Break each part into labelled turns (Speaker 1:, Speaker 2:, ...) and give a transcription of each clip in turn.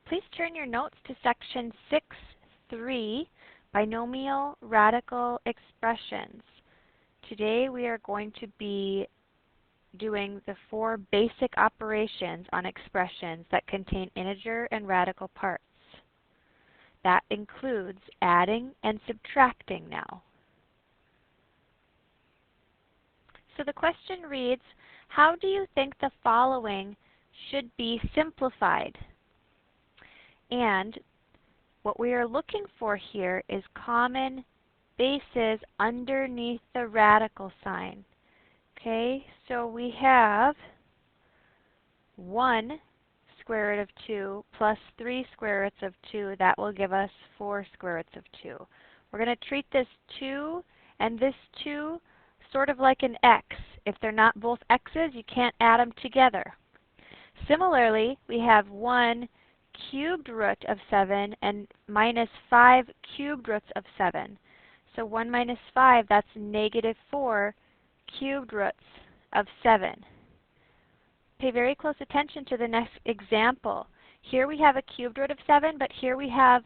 Speaker 1: Please turn your notes to section 6.3, Binomial Radical Expressions. Today we are going to be doing the 4 basic operations on expressions that contain integer and radical parts. That includes adding and subtracting now. So the question reads, how do you think the following should be simplified? And what we are looking for here is common bases underneath the radical sign. Okay, so we have 1 square root of 2 plus 3 square roots of 2. That will give us 4 square roots of 2. We're going to treat this 2 and this 2 sort of like an x. If they're not both x's, you can't add them together. Similarly, we have 1 cubed root of 7 and minus 5 cubed roots of 7. So 1 minus 5, that's negative 4 cubed roots of 7. Pay very close attention to the next example. Here we have a cubed root of 7, but here we have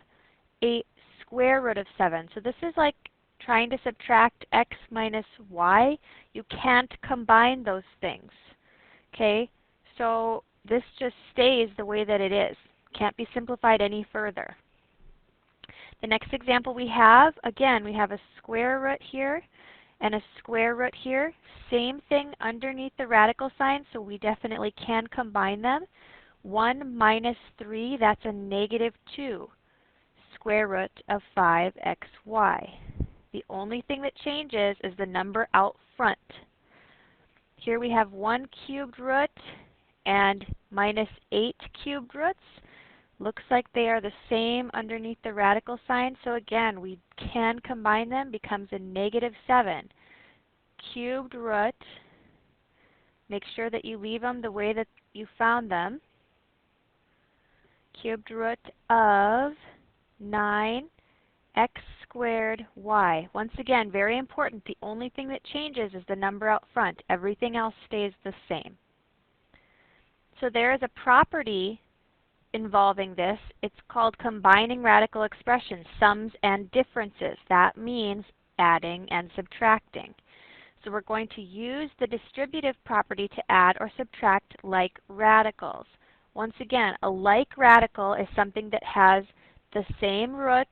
Speaker 1: a square root of 7. So this is like trying to subtract x minus y. You can't combine those things. Okay, so this just stays the way that it is. Can't be simplified any further. The next example we have, again, we have a square root here and a square root here. Same thing underneath the radical sign, so we definitely can combine them. 1 minus 3, that's a negative 2 square root of 5xy. The only thing that changes is the number out front. Here we have 1 cubed root and minus 8 cubed roots. Looks like they are the same underneath the radical sign, so again, we can combine them. Becomes a negative 7 cubed root. Make sure that you leave them the way that you found them. Cubed root of 9 x squared y. Once again, very important. The only thing that changes is the number out front. Everything else stays the same. So there is a property involving this. It's called combining radical expressions, sums and differences. That means adding and subtracting. So we're going to use the distributive property to add or subtract like radicals. Once again, a like radical is something that has the same root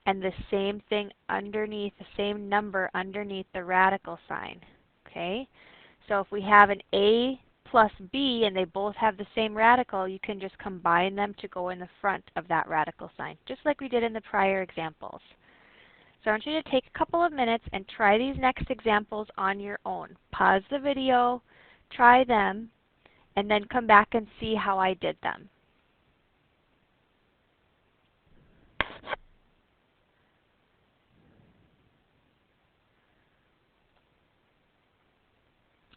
Speaker 1: and the same thing underneath, the same number underneath the radical sign. Okay? So if we have an a plus b and they both have the same radical, you can just combine them to go in the front of that radical sign, just like we did in the prior examples. So I want you to take a couple of minutes and try these next examples on your own. Pause the video, try them, and then come back and see how I did them.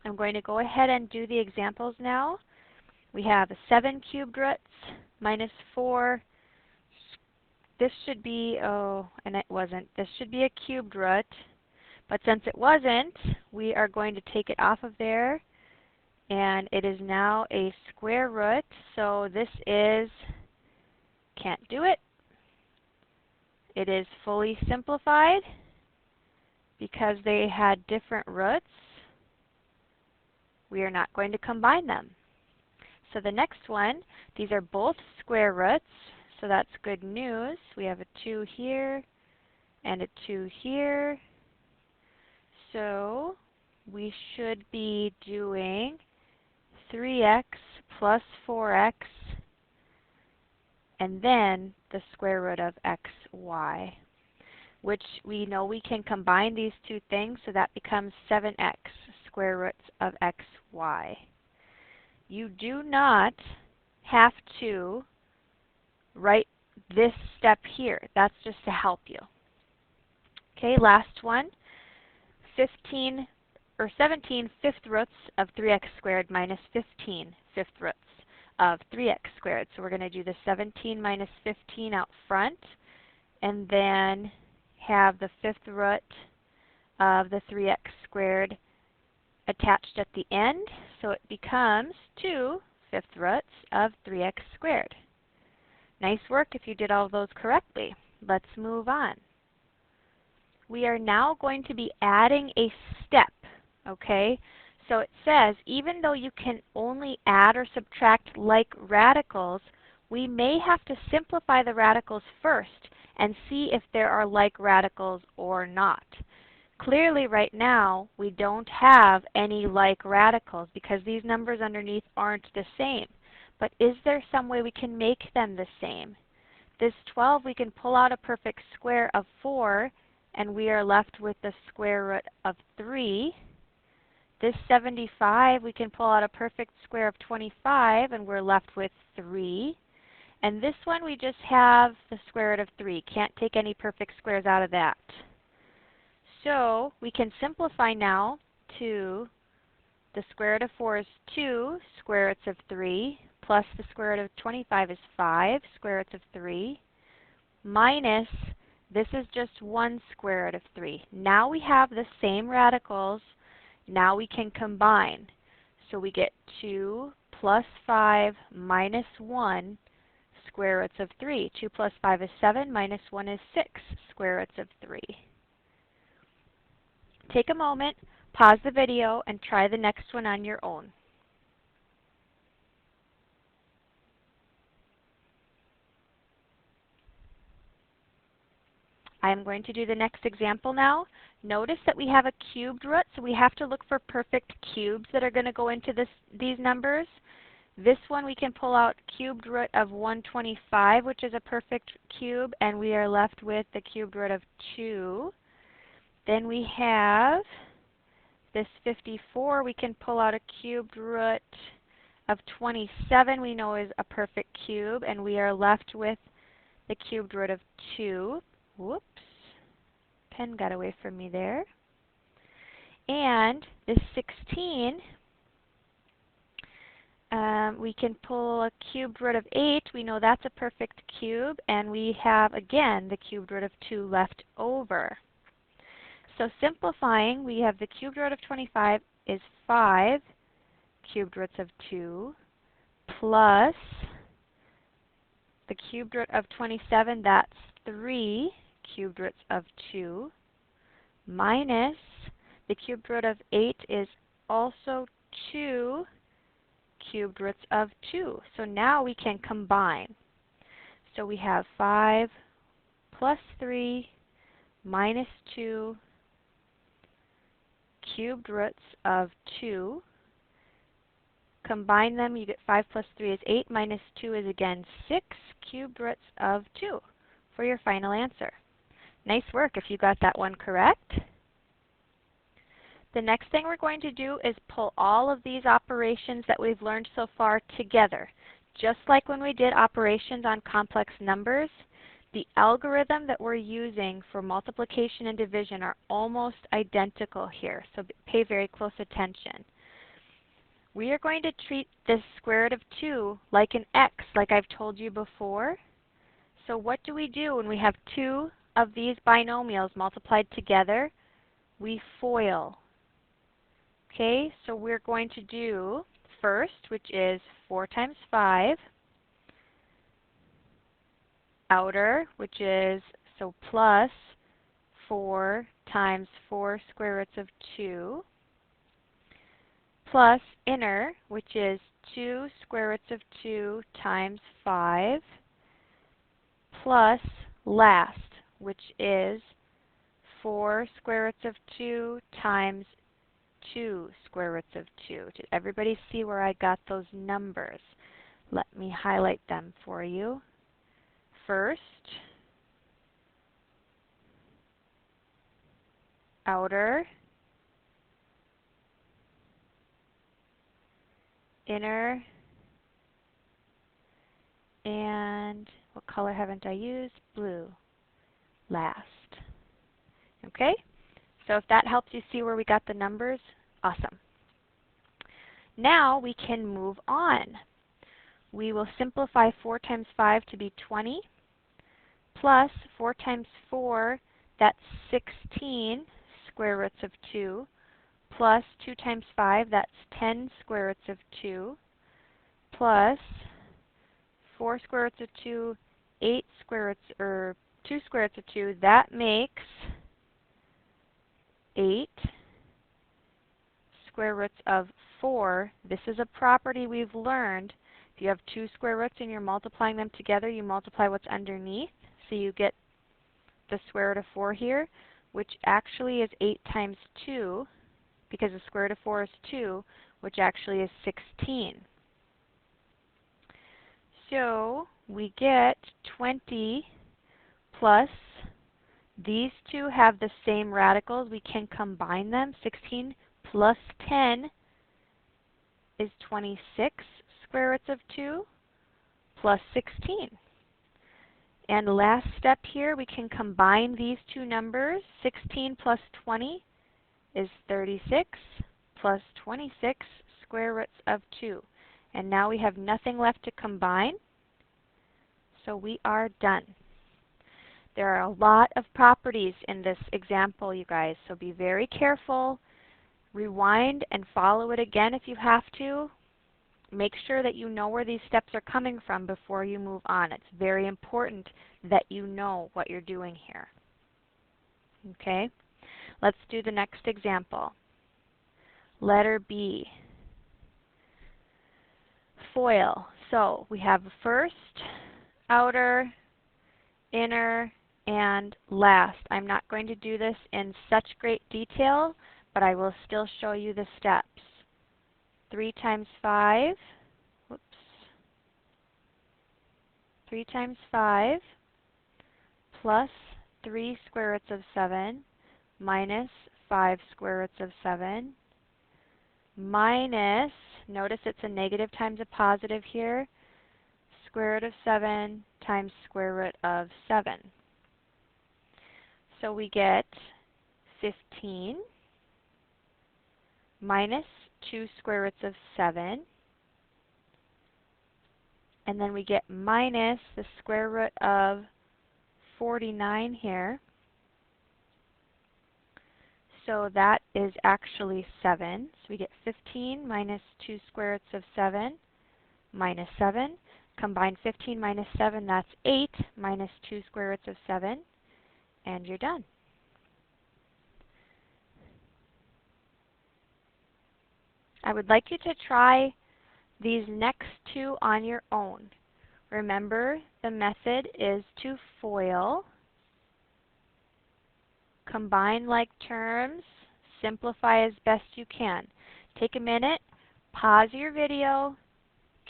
Speaker 1: I'm going to go ahead and do the examples now. We have 7 cubed roots minus 4. This should be, oh, and it wasn't. This should be a cubed root. But since it wasn't, we are going to take it off of there. And it is now a square root. So this is, can't do it. It is fully simplified because they had different roots. We are not going to combine them. So the next one, these are both square roots, so that's good news. We have a 2 here and a 2 here. So we should be doing 3x plus 4x and then the square root of xy, which we know we can combine these two things, so that becomes 7x square roots of xy. You do not have to write this step here. That's just to help you. Okay, last one. 17 fifth roots of 3x squared minus 15 fifth roots of 3x squared. So we're going to do the 17 minus 15 out front, and then have the fifth root of the 3x squared attached at the end, so it becomes 2 fifth roots of 3x squared. Nice work if you did all of those correctly. Let's move on. We are now going to be adding a step, okay? So it says, even though you can only add or subtract like radicals, we may have to simplify the radicals first and see if there are like radicals or not. Clearly right now, we don't have any like radicals because these numbers underneath aren't the same. But is there some way we can make them the same? This 12, we can pull out a perfect square of 4, and we are left with the square root of 3. This 75, we can pull out a perfect square of 25, and we're left with 3. And this one, we just have the square root of 3. Can't take any perfect squares out of that. So we can simplify now to the square root of 4 is 2 square roots of 3, plus the square root of 25 is 5 square roots of 3, minus, this is just 1 square root of 3. Now we have the same radicals. Now we can combine. So we get 2 plus 5 minus 1 square roots of 3. 2 plus 5 is 7, minus 1 is 6 square roots of 3. Take a moment, pause the video, and try the next one on your own. I'm going to do the next example now. Notice that we have a cubed root, so we have to look for perfect cubes that are going to go into these numbers. This one we can pull out cubed root of 125, which is a perfect cube, and we are left with the cubed root of 2. Then we have this 54, we can pull out a cubed root of 27, we know is a perfect cube, and we are left with the cubed root of 2. Whoops, pen got away from me there. And this 16, we can pull a cubed root of 8. We know that's a perfect cube, and we have, again, the cubed root of 2 left over. So simplifying, we have the cubed root of 25 is 5 cubed roots of 2 plus the cubed root of 27, that's 3 cubed roots of 2 minus the cubed root of 8 is also 2 cubed roots of 2. So now we can combine. So we have 5 plus 3 minus 2 cubed roots of 2. Combine them, you get 5 plus 3 is 8, minus 2 is again 6 cubed roots of 2 for your final answer. Nice work if you got that one correct. The next thing we're going to do is pull all of these operations that we've learned so far together. Just like when we did operations on complex numbers, the algorithm that we're using for multiplication and division are almost identical here, so pay very close attention. We are going to treat this square root of 2 like an x, like I've told you before. So what do we do when we have two of these binomials multiplied together? We FOIL. Okay, so we're going to do first, which is 4 times 5, outer, which is, so plus 4 times 4 square roots of 2, plus inner, which is 2 square roots of 2 times 5, plus last, which is 4 square roots of 2 times 2 square roots of 2. Did everybody see where I got those numbers? Let me highlight them for you. First, outer, inner, and what color haven't I used? Blue. Last. Okay? So if that helps you see where we got the numbers, awesome. Now we can move on. We will simplify 4 times 5 to be 20, plus 4 times 4, that's 16 square roots of 2, plus 2 times 5, that's 10 square roots of 2, plus 4 square roots of 2 8 square roots, or 2 square roots of 2, that makes 8 square roots of 4. This is a property we've learned. If you have 2 square roots and you're multiplying them together, you multiply what's underneath. So you get the square root of 4 here, which actually is 8 times 2, because the square root of 4 is 2, which actually is 16. So we get 20 plus, these two have the same radicals. We can combine them. 16 plus 10 is 26 square roots of 2 plus 16. And last step here, we can combine these two numbers. 16 plus 20 is 36 plus 26 square roots of 2. And now we have nothing left to combine, so we are done. There are a lot of properties in this example, you guys, so be very careful. Rewind and follow it again if you have to. Make sure that you know where these steps are coming from before you move on. It's very important that you know what you're doing here. Okay? Let's do the next example. Letter B. Foil. So we have first, outer, inner, and last. I'm not going to do this in such great detail, but I will still show you the steps. 3 times 5, whoops, 3 times 5 plus 3 square roots of 7 minus 5 square roots of 7 minus, notice it's a negative times a positive here, square root of 7 times square root of 7. So we get 15 minus 2 square roots of 7, and then we get minus the square root of 49 here. So that is actually 7. So we get 15 minus 2 square roots of 7 minus 7. Combine 15 minus 7, that's 8 minus 2 square roots of 7, and you're done. I would like you to try these next two on your own. Remember, the method is to FOIL, combine like terms, simplify as best you can. Take a minute, pause your video,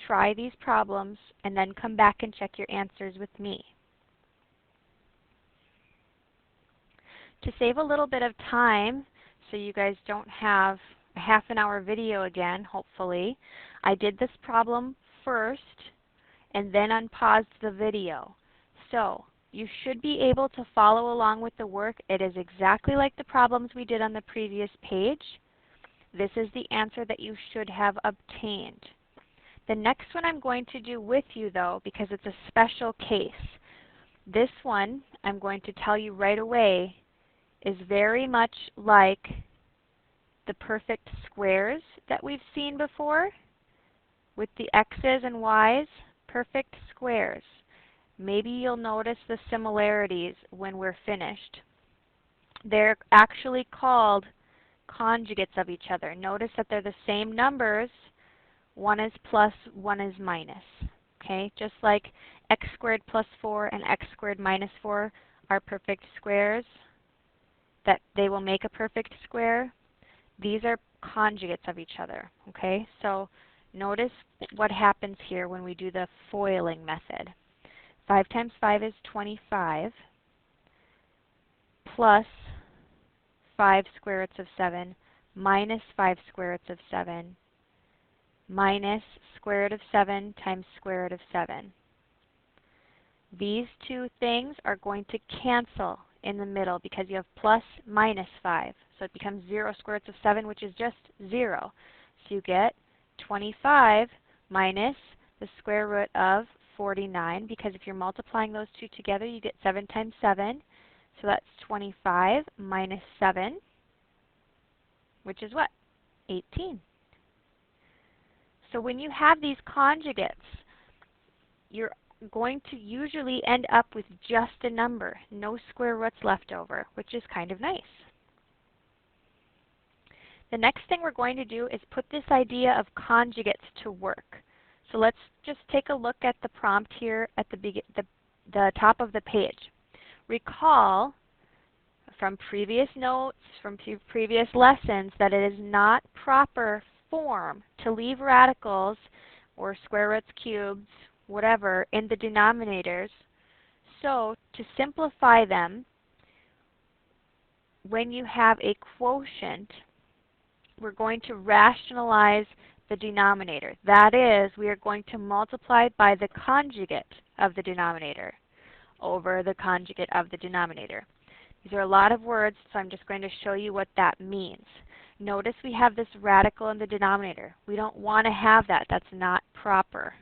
Speaker 1: try these problems, and then come back and check your answers with me. To save a little bit of time, so you guys don't have a half-an-hour video again, hopefully, I did this problem first and then unpaused the video. So you should be able to follow along with the work. It is exactly like the problems we did on the previous page. This is the answer that you should have obtained. The next one I'm going to do with you, though, because it's a special case. This one, I'm going to tell you right away, is very much like the perfect squares that we've seen before with the x's and y's. Perfect squares. Maybe you'll notice the similarities when we're finished. They're actually called conjugates of each other. Notice that they're the same numbers. One is plus, one is minus. Okay, just like x squared plus 4 and x squared minus 4 are perfect squares, that they will make a perfect square. These are conjugates of each other. Okay, so notice what happens here when we do the foiling method. 5 times 5 is 25 plus 5 square roots of 7 minus 5 square roots of 7 minus square root of 7 times square root of 7. These two things are going to cancel in the middle because you have plus minus 5. So it becomes 0 square roots of 7, which is just 0. So you get 25 minus the square root of 49, because if you're multiplying those two together, you get 7 times 7. So that's 25 minus 7, which is what? 18. So when you have these conjugates, you're going to usually end up with just a number, no square roots left over, which is kind of nice. The next thing we're going to do is put this idea of conjugates to work. So let's just take a look at the prompt here at the top of the page. Recall from previous notes, from previous lessons, that it is not proper form to leave radicals or square roots, cubes, whatever, in the denominators. So to simplify them, when you have a quotient, we're going to rationalize the denominator. That is, we are going to multiply by the conjugate of the denominator over the conjugate of the denominator. These are a lot of words, so I'm just going to show you what that means. Notice we have this radical in the denominator. We don't want to have that. That's not proper.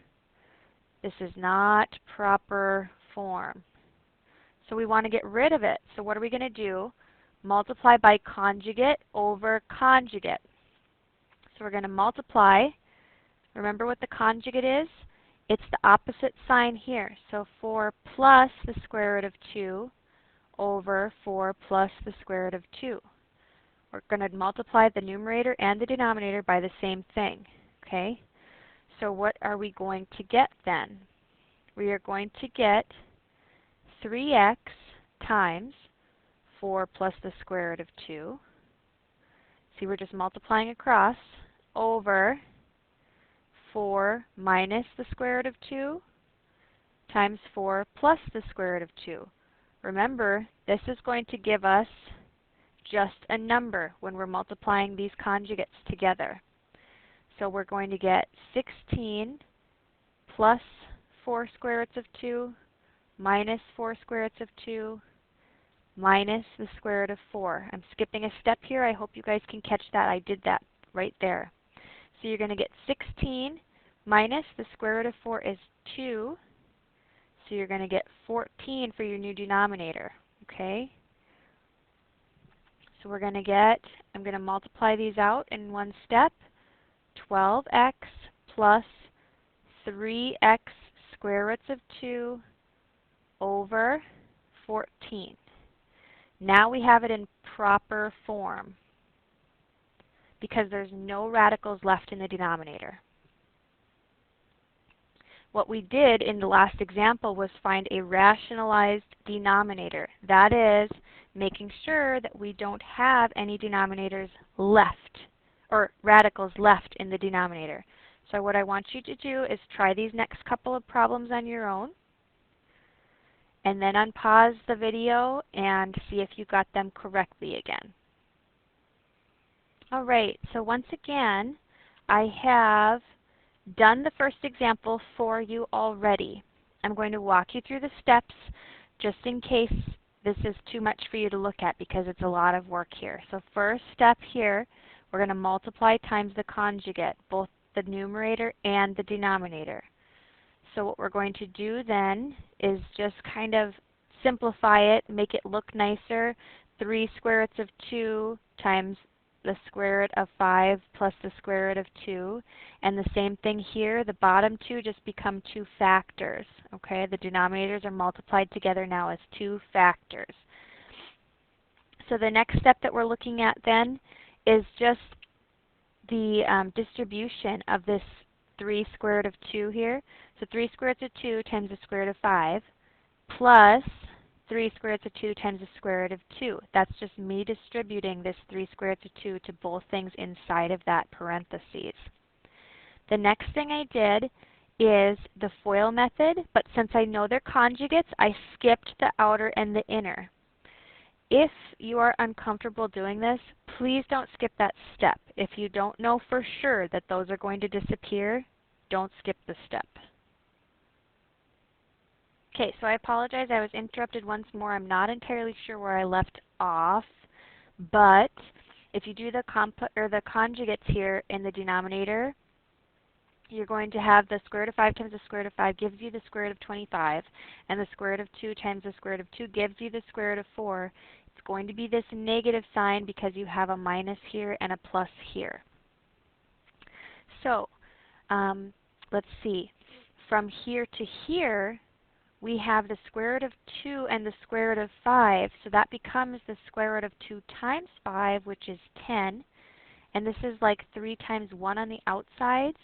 Speaker 1: This is not proper form. So we want to get rid of it. So what are we going to do? Multiply by conjugate over conjugate. So we're going to multiply. Remember what the conjugate is? It's the opposite sign here. So 4 plus the square root of 2 over 4 plus the square root of 2. We're going to multiply the numerator and the denominator by the same thing. Okay? So what are we going to get then? We are going to get 3x times 4 plus the square root of 2. See, we're just multiplying across over 4 minus the square root of 2 times 4 plus the square root of 2. Remember, this is going to give us just a number when we're multiplying these conjugates together. So we're going to get 16 plus 4 square roots of 2 minus 4 square roots of 2 minus the square root of 4. I'm skipping a step here. I hope you guys can catch that. I did that right there. So you're going to get 16 minus the square root of 4 is 2. So you're going to get 14 for your new denominator. Okay? So we're going to get, I'm going to multiply these out in one step. 12x plus 3x square roots of 2 over 14. Now we have it in proper form because there's no radicals left in the denominator. What we did in the last example was find a rationalized denominator. That is, making sure that we don't have any denominators left, or radicals left in the denominator. So what I want you to do is try these next couple of problems on your own, and then unpause the video and see if you got them correctly again. All right, so once again, I have done the first example for you already. I'm going to walk you through the steps just in case this is too much for you to look at because it's a lot of work here. So first step here, we're going to multiply times the conjugate, both the numerator and the denominator. So what we're going to do then is just kind of simplify it, make it look nicer. 3 square roots of 2 times the square root of 5 plus the square root of 2. And the same thing here, the bottom two just become 2 factors. Okay, the denominators are multiplied together now as 2 factors. So the next step that we're looking at then is just the distribution of this 3 square root of 2 here. So 3 square roots of 2 times the square root of 5 plus 3 square roots of 2 times the square root of 2. That's just me distributing this 3 square roots of 2 to both things inside of that parentheses. The next thing I did is the FOIL method, but since I know they're conjugates, I skipped the outer and the inner. If you are uncomfortable doing this, please don't skip that step. If you don't know for sure that those are going to disappear, don't skip the step. Okay, so I apologize. I was interrupted once more. I'm not entirely sure where I left off, but if you do the conjugates here in the denominator, you're going to have the square root of 5 times the square root of 5 gives you the square root of 25, and the square root of 2 times the square root of 2 gives you the square root of 4. It's going to be this negative sign because you have a minus here and a plus here. So let's see. From here to here, we have the square root of 2 and the square root of 5, so that becomes the square root of 2 times 5, which is 10. And this is like 3 times 1 on the outsides,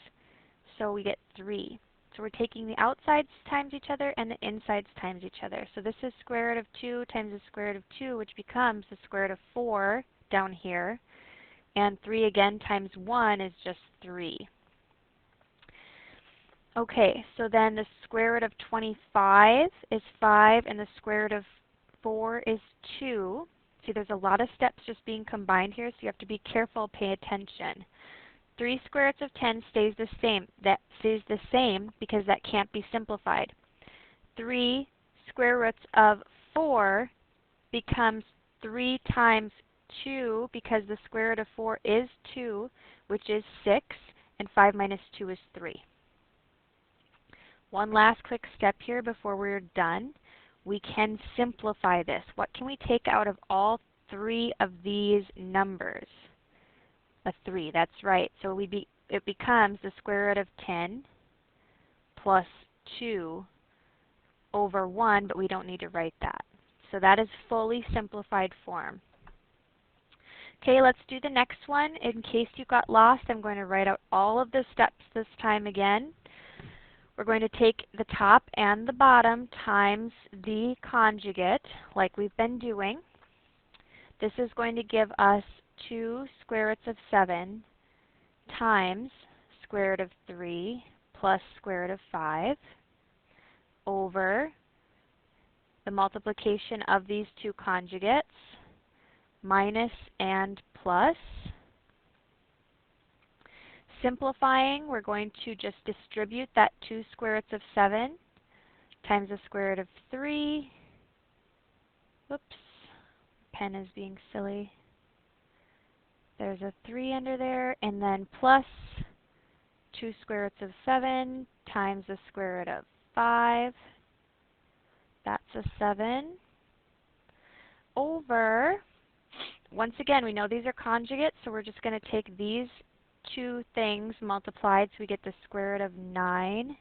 Speaker 1: so we get 3. So we're taking the outsides times each other and the insides times each other. So this is square root of 2 times the square root of 2, which becomes the square root of 4 down here. And 3 again times 1 is just 3. Okay, so then the square root of 25 is 5, and the square root of 4 is 2. See, there's a lot of steps just being combined here, so you have to be careful, pay attention. 3 square roots of 10 stays the same. That stays the same because that can't be simplified. 3 square roots of 4 becomes 3 times 2 because the square root of 4 is 2, which is 6, and 5 minus 2 is 3. One last quick step here before we're done. We can simplify this. What can we take out of all 3 of these numbers? A 3, that's right. So it becomes the square root of 10 plus 2 over 1, but we don't need to write that. So that is fully simplified form. Okay, let's do the next one. In case you got lost, I'm going to write out all of the steps this time again. We're going to take the top and the bottom times the conjugate, like we've been doing. This is going to give us 2 square roots of 7 times square root of 3 plus square root of 5 over the multiplication of these two conjugates, minus and plus. Simplifying, we're going to just distribute that 2 square roots of 7 times the square root of 3. Whoops, pen is being silly. There's a 3 under there, and then plus 2 square roots of 7 times the square root of 5. That's a 7. Over, once again, we know these are conjugates, so we're just going to take these two things multiplied, so we get the square root of 9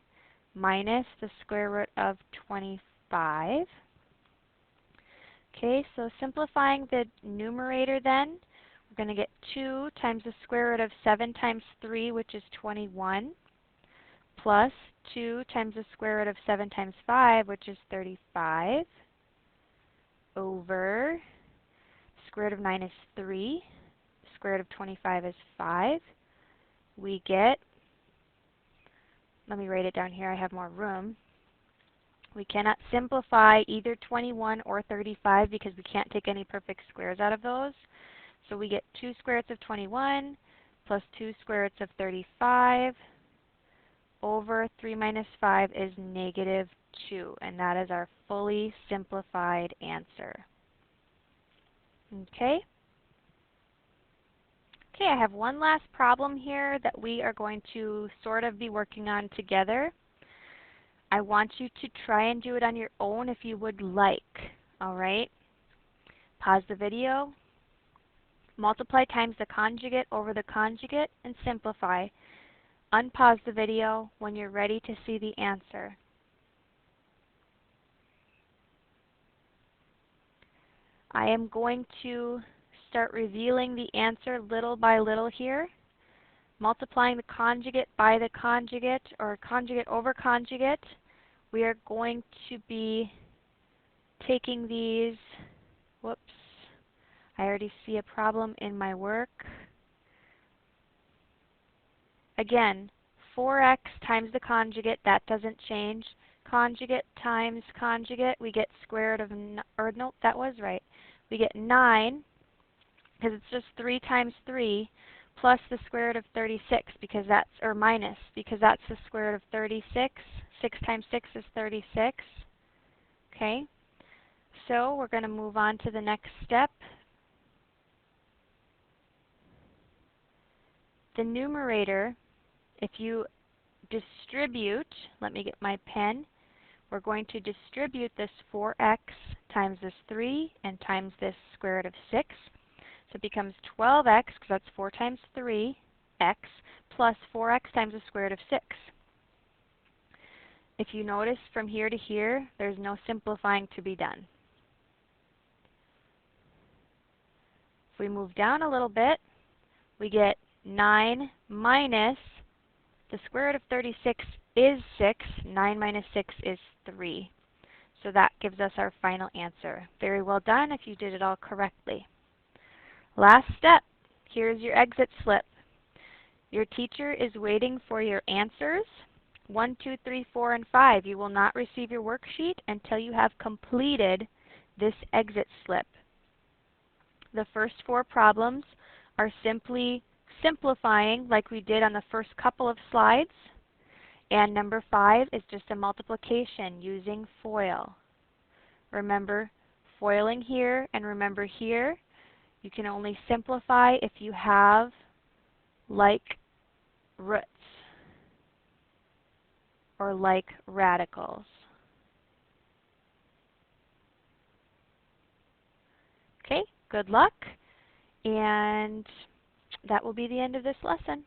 Speaker 1: minus the square root of 25. Okay, so simplifying the numerator then, we're going to get 2 times the square root of 7 times 3, which is 21, plus 2 times the square root of 7 times 5, which is 35, over square root of 9 is 3, square root of 25 is 5. We get, let me write it down here, I have more room. We cannot simplify either 21 or 35 because we can't take any perfect squares out of those. So we get 2 square roots of 21 plus 2 square roots of 35 over 3 minus 5 is negative 2. And that is our fully simplified answer. Okay? Okay, I have one last problem here that we are going to sort of be working on together. I want you to try and do it on your own if you would like. Alright? Pause the video. Multiply times the conjugate over the conjugate and simplify. Unpause the video when you're ready to see the answer. I am going to start revealing the answer little by little here. Multiplying the conjugate by the conjugate, or conjugate over conjugate, we are going to be taking these, whoops, I already see a problem in my work. Again, 4x times the conjugate, that doesn't change. Conjugate times conjugate, we get square root of, or nope, that was right. We get 9, because it's just 3 times 3, plus the square root of 36, because that's, or minus, because that's the square root of 36. 6 times 6 is 36. Okay, so we're going to move on to the next step. The numerator, if you distribute, let me get my pen, we're going to distribute this 4x times this 3 and times this square root of 6. So it becomes 12x, because that's 4 times 3, x, plus 4x times the square root of 6. If you notice from here to here, there's no simplifying to be done. If we move down a little bit, we get 9 minus the square root of 36 is 6. 9 minus 6 is 3. So that gives us our final answer. Very well done if you did it all correctly. Last step. Here's your exit slip. Your teacher is waiting for your answers. 1, 2, 3, 4, and 5. You will not receive your worksheet until you have completed this exit slip. The first 4 problems are simply simplifying like we did on the first couple of slides. And number 5 is just a multiplication using FOIL. Remember foiling here and remember here. You can only simplify if you have like roots or like radicals. Okay, good luck, and that will be the end of this lesson.